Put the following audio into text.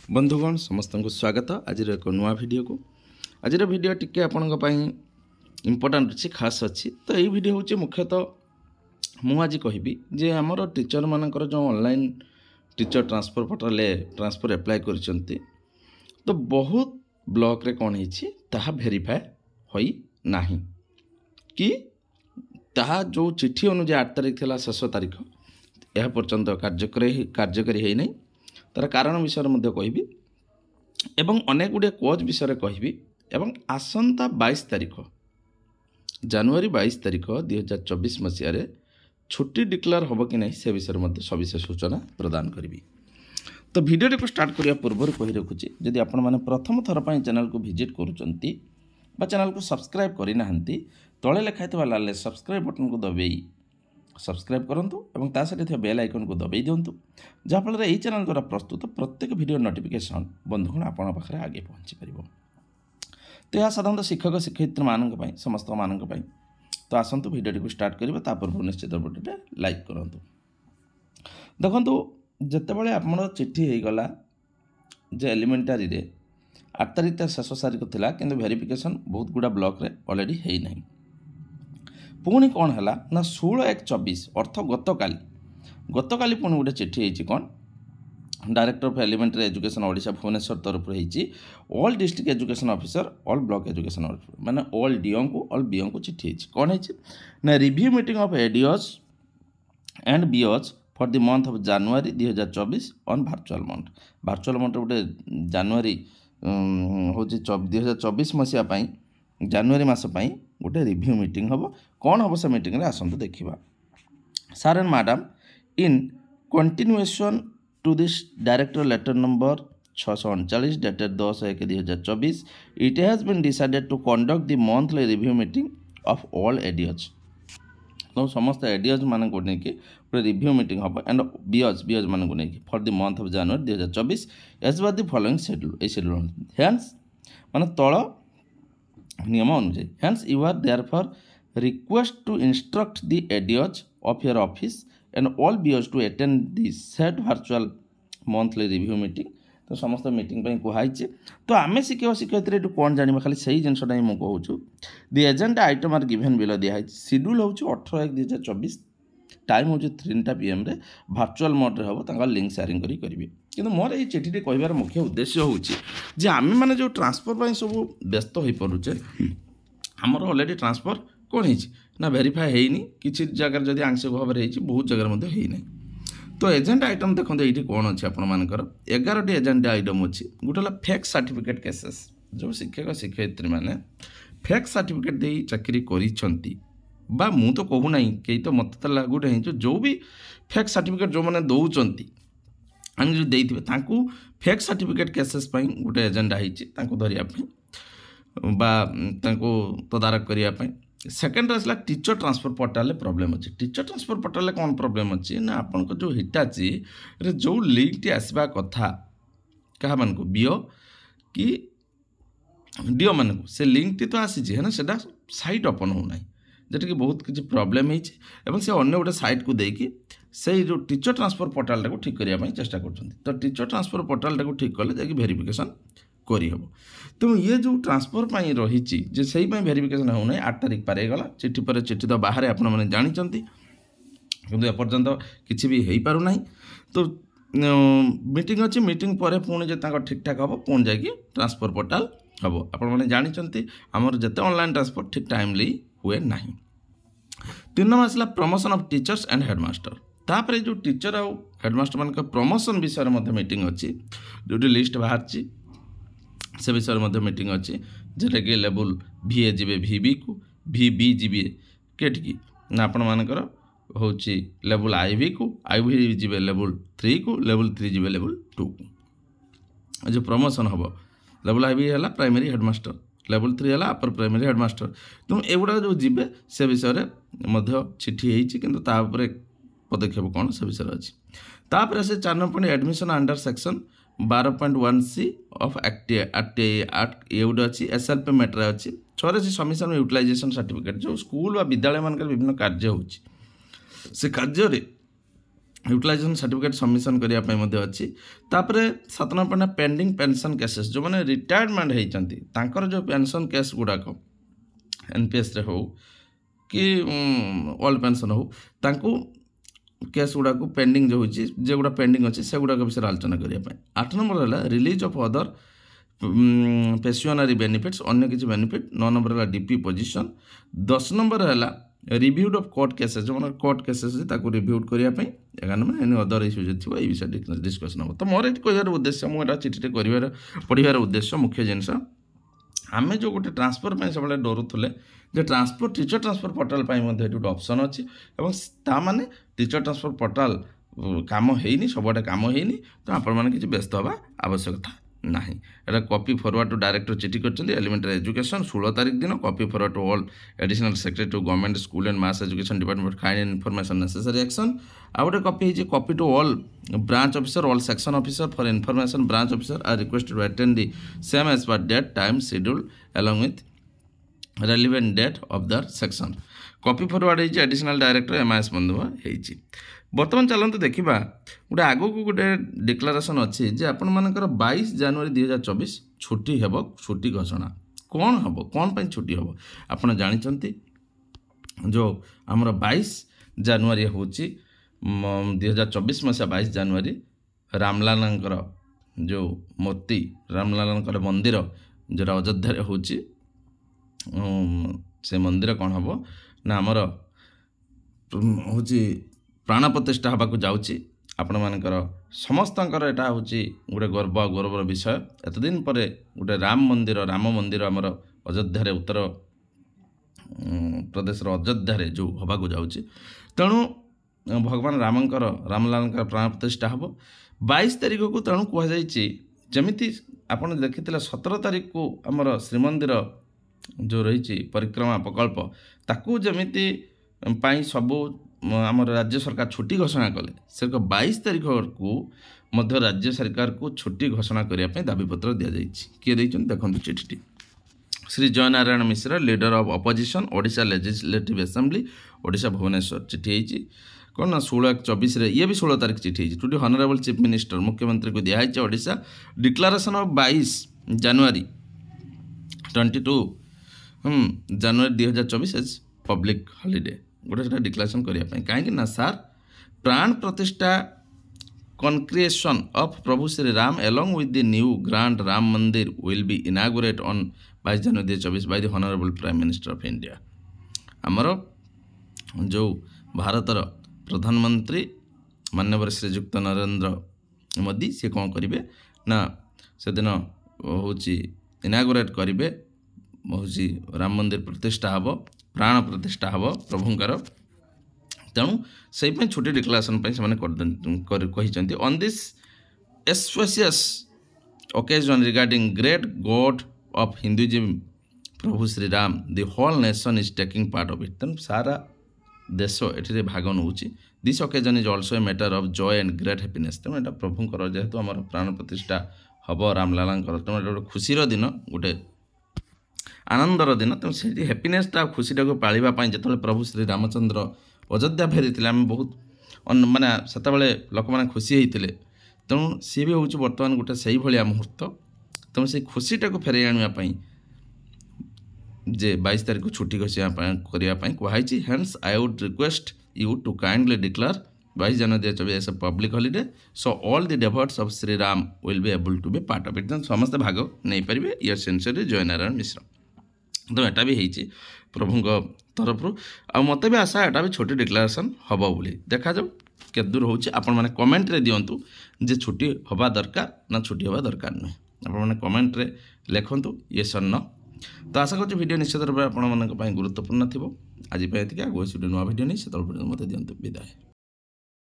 बंधुगण समस्त को स्वागत आज एक नुआ वीडियो को आज वीडियो टिके आपण इम्पोर्टाट अच्छी खास अच्छी तो यही वीडियो हूँ मुख्यतः मु आज कहि जे आमर टीचर मानकर जो online teacher transfer portal transfer apply कर तो बहुत ब्लॉक रे कौन है भेरीफाए होई नाही कि ताहा जो चिठी अनुसार 8 तारिख थी शेष तारिख यह पर्यंत कार्यकारी है नहीं तार कारण विषय में कहि एवं अनेक गुड़े कोज विषय कहि एवं आसंता 22 तारिख जनवरी 22 तारिख 2024 मसीह छुट्टी डिक्लेयर हम कि नहीं से विषय में सविशेष सूचना प्रदान करी। तो वीडियो को स्टार्ट करने पूर्व कही रखुच्छी जदि आपण मैंने प्रथम थर पर चैनल को विजिट करुँच चैनल को सब्सक्राइब करना तले लिखाई लाल सब्सक्राइब बटन को दबाई सब्सक्राइब करूँ और ताकि बेल आइकन को दबाई दिंतु जहाँफल यही चैनल द्वारा प्रस्तुत प्रत्येक वीडियो नोटिफिकेशन बंधुगण आपण पाखे आगे पहुँची पार। तो यह साधारणतः शिक्षक शिक्षयित्री मानी समस्त मानी तो आसतु वीडियो को स्टार्ट करेंगे पूर्व निश्चित वीडियो लाइक करूँ। देखो जितेबाला आप चिठी हो गला जे एलिमेंटारी रे 8 तारिख शेष तारिख था कि वेरिफिकेशन बहुत गुड़ा ब्लॉक रे ऑलरेडी है नहीं पुणी कौन है ना 16/1/24 अर्थ गतकाली पुणी गोटे चिठी होती कौन director of elementary education Odisha Bhubaneswar तरफ होती all district education officer all block education officer माने ऑल डीओ को ऑल बीओ को चिठी होती कौन है ना review meeting of ADOs and BOs for the month of January 2024 on virtual month गोटे जनवरी हूँ 2024 मसीहा जनवरी मसपाई गोटे रिव्यू मीटिंग हम कौन हम से मीटिंग आसतु देखा sir and madam in continuation to this director letter number 639 dated 10/1/2024 it has been decided to conduct the monthly review meeting of all ADOs. तो समस्त एडीओज मान को लेकिन गोटे रिव्यू मीटिंग हम एंड बीओज मान को लेकिन for the month of January 2024 as per the following schedule a schedule hence मान तल नियम अनुसार hence you are therefore request to instruct the ADOs of your office and all BOs to attend the set virtual monthly review meeting. तो समस्त meeting कहुई तो आम शिक्षक शिक्षयित्री कौन जाना खाली से जिनसा ही मुझे कहूँ the agenda item are given below दिखाई शेड्यूल हूँ 18/1/2024 टाइम हूँ 3टा PM वर्चुअल मोड हम लिंक शेयरिंग करेंगे कि मोर ये चिठी कहबार मुख्य उद्देश्य हूँ आम मैंने जो ट्रांसफर सब व्यस्त हो पड़ुचे आमर ऑलरेडी ट्रांसफर कौन है वेरीफाए होनी किसी जगह जब आंशिक भाव में बहुत जगह होना तो एजेंडा आइटम देखो ये कौन अच्छे आपर 11टी एजेंडा आइटम अच्छी गोटे फेक सर्टिफिकेट केसेस जो शिक्षक शिक्षयित्री मैंने फेक सर्टिफिकेट दे चाकरी कर मु तो कहूना कई तो मत लागुटे जो भी फेक सर्टिफिकेट जो मैंने दौरान आम जो देते फेक सर्टिफिकेट केसेस गोटे एजेंडा होती धरने तदारख करने सेकेंड आसला टीचर ट्रांसफर पोर्टाल प्रॉब्लम अच्छे टीचर ट्रांसफर पोर्टाल कौन प्रॉब्लम अच्छी ना आपण जो हिटाची जो लिंक टी आसवा कथा क्या मान को बीओ कि डीओ मान को से लिंक टी तो आसी है ना सेटा साइट ओपन होना जेटा कि बहुत किसी प्रॉब्लम है से अन्य गोटे साइट को देकी से जो टीचर ट्रांसफर पोर्टाल को ठीक करने चेष्टा कर तो टीचर ट्रांसफर पोर्टाल को ठीक कले जाकि वेरिफिकेशन करहब। तो ये जो ट्रांसफर रही से वेरिफिकेशन होना 8 तारिख पार गला चिठी पर चिठी तो बाहर आपने जानते कि एपर्यंत किसी भी हो पार ना तो मीटिंग अच्छी मीटिंग पर पुणी जो ठीक ठाक हम पुणी जाकि ट्रांसफर पोर्टाल हम आपने जानते आमर जिते ऑनलाइन ट्रांसफर ठीक टाइमली हुए ना। 3 नंबर आसला promotion of teachers and headmaster तापर जो टीचर आउ हेडमास्टर मान प्रमोशन विषय में मीटिंग अच्छी जो लिस्ट बाहर से विषय में मीटिंग अच्छी जोटा कि लेवल VA जी VB को VB जी केटिकी ना आपण मानकर हूँ लेवल IV को IV जी लेवल 3 को लेवल 3 जी लेवल 2 को जो प्रमोशन हम लेवल IV है प्राइमरी हेडमास्टर लेवल 3 है अपर प्राइमरी हेडमास्टर तो एगुड़ा जो जी से विषय में चिठी होती कि पदक्षेप कौन से विषय अच्छी तापर से 4 number admission under section 12.1C of act ये गोटे अच्छी SLP मेट्रे अच्छी 6 सबमिशन यूटिलाइजेशन सर्टिफिकेट जो स्कूल व विद्यालय मान विभिन्न कार्य हो कार्य यूटिलाइजेशन सर्टिफिकेट सबमिशन करने अच्छी। तापर 7 नंबर पेंडिंग पेंशन केसेस जो मैंने रिटायरमेंट होती जो पेंशन केस गुड़ाक एनपीएस रे हो कि ओल्ड पेंशन हो केस गुड़ा पेंडिंग जो होची जे गुड़ा पेंडिंग अच्छी से गुड़ाक विषय आलोचना करने। 8 नंबर है release of other pensionary benefits अन्य किसी बेनिफिट। 9 नंबर है डीपी पोजीशन। 10 नंबर है रिव्यूड ऑफ कोर्ट केसेस जो मैंने कोर्ट केसेस रिव्यूड करने। 11 नंबर एनी अदर इश्यूज थी ये विषय डिस्कसन हम। तो मोर ये कहार उद्देश्य मुझे चिठी कर पढ़ार उद्देश्य मुख्य जिनस आम जो गोटे ट्रांसफर सब डरुले जे ट्रांसफर टीचर ट्रांसफर पोर्टाल गोटे ऑप्शन अच्छी ताने टीचर ट्रांसफर पोर्टाल काम होनी सबुआडे काम होनी। तो आपण किसी व्यस्त हवा आवश्यकता ना। एटा कॉपी फॉरवर्ड टू डायरेक्टर चिठी कर एलिमेंटरी एजुकेशन 16 तारीख दिन copy forward to all additional secretary to government school and mass education department kind information necessary action. आ गोटे कॉपी है copy to all branch officer all section officer for information branch officer are requested to attend the same as per date time schedule along with relevant date of the section। Copy forward है additional director MIS बंधु होती। बर्तमान चलते देखा गोटे आगक गोटे declaration अच्छी जे आपण मानकर 22 जनवरी 2024 छुट्टी हेब छुट्टी घोषणा कौन हम कौन पर छुट्टी हम आपड़ जानते जो आमर 22 जनवरी हूँ 2024 मसीहा 22 जनवरी रामलालांकर जो मूर्ति रामलालांकर मंदिर जोरा अयोध्या हूँ से मंदिर कौन हम ना आमर हूँ प्राण प्रतिष्ठा हवाक जाऊँगी। आपण मानकर समस्तंकर एटा हूँ गोटे गौरवर विषय एत दिन पर गोटे राम मंदिर आमर अयोध्या उत्तर प्रदेश अयोध्या जो हवाक जाऊँगी। तेणु भगवान रामलाल प्राण प्रतिष्ठा हम 22 तारीख को। तेणु कहुई जमी आप देखी 17 तारीख को आमर श्रीमंदिर जो रही परिक्रमा प्रकल्प ताकू जमीती सबू आमर राज्य सरकार छुट्टी घोषणा कले से 22 तारीख को मध्य राज्य सरकार को छुट्टी घोषणा करने दाबीपत्र दि जाए। किए देखो चिठी Shri Jay Narayan Mishra leader of opposition Odisha legislative assembly Odisha Bhubaneswar चिठी है कौन ना 16/24 ये भी 16 तारीख चिठी to the honourable chief minister मुख्यमंत्री को दिखाई Odisha declaration of 22 January 22 January 2024 as public holiday गोटे डिक्लारेशन करने कहीं ना सार Pran Pratishtha consecration of Prabhu Shri Ram along with the new grand Ram Mandir will be inaugurated on 22 January 2024 by the honourable prime minister of India. आमर जो भारतर प्रधानमंत्री माननीय श्रीजुक्त नरेंद्र मोदी से कौन करेंगे ना से दिन हूँ इनागुरेट करेंगे हूँ राम मंदिर प्रतिष्ठा हम प्राण प्रतिष्ठा हम प्रभुंकर। तेणु से छुट्टी डिक्लारेसन से on this auspicious occasion regarding great god of Hinduism Prabhu Shri Ram the whole nation is taking part of it. तेणु सारा देश ये भाग नौ this occasion is also a matter of joy and great happiness. तेणु यहाँ प्रभुंकर जेहेतु आम प्राण प्रतिष्ठा हम रामलालांकर तेणु गोटे खुशीर दिन गोटे आनंदर दिन तेणु से हैप्पीनेसटा खुशीटा को पाळिबापी जो प्रभु श्री रामचंद्र अयोध्या फेरी आम बहुत माने से लोक मैंने खुशी होते तेणु सी भी हूँ बर्तमान गोटे से भाया मुहूर्त। तेणु से खुशीटा को फेर आने जे 22 तारीख को छुट्टी घोषणा करने कहुई। Hence I would request you to kindly declare 22 January 2024 as a public holiday so all the devotees of Shri Ram will be able to be part of it. समस्त भाग नहीं पारे यर सिंसियरली जय नारायण मिश्र। तो यहाँ भी होती प्रभु तरफ आ मत भी आशा यहाँ भी छोटी डिक्लारेसन हम बोली देखा जाऊ के दूर हो मैंने कमेंट रे दिंतु जे छुट्टी हवा दरकार ना छुट्टी हवा दरकार नुहे आपने कमेंट रे लिखु ये सन्न। तो आशा कर वीडियो निश्चित रूप में आप गुरुत्वपूर्ण थी आज आगे नुआ वीडियो नहीं से मत दिंतु विदाय।